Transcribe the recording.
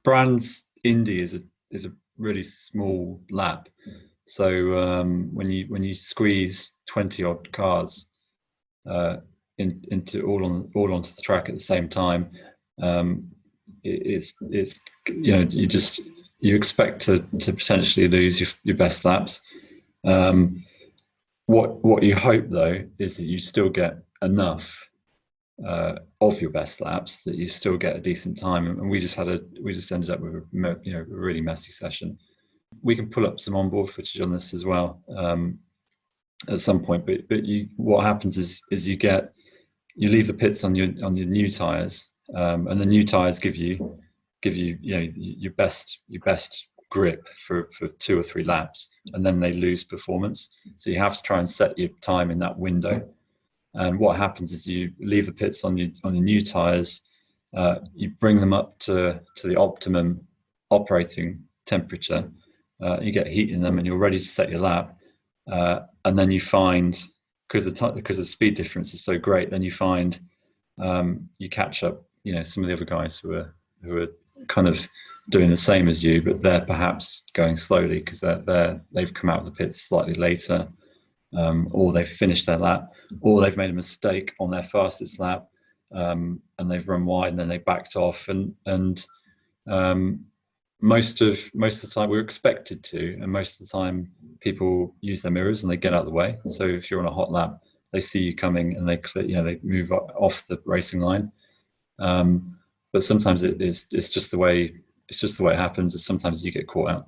Brand's Indy is a really small lap. So when you squeeze 20 odd cars into all onto the track at the same time, it's you expect to potentially lose your best laps. What you hope though is that you still get enough of your best laps that you still get a decent time. And we just ended up with a really messy session. We can pull up some onboard footage on this as well at some point. But what happens is you leave the pits on your new tires, and the new tires give you your best grip for 2 or 3 laps, and then they lose performance. So you have to try and set your time in that window. And what happens is you leave the pits on your new tires, you bring them up to the optimum operating temperature, you get heat in them, and you're ready to set your lap. And then you find, because the speed difference is so great, then you find you catch up. Some of the other guys who are kind of doing the same as you, but they're perhaps going slowly because they've come out of the pits slightly later, or they've finished their lap, or they've made a mistake on their fastest lap, and they've run wide and then they backed off. And most of the time we're expected to, and most of the time people use their mirrors and they get out of the way. So if you're on a hot lap, they see you coming and they move off the racing line. But sometimes it's just the way it happens. Sometimes you get caught out.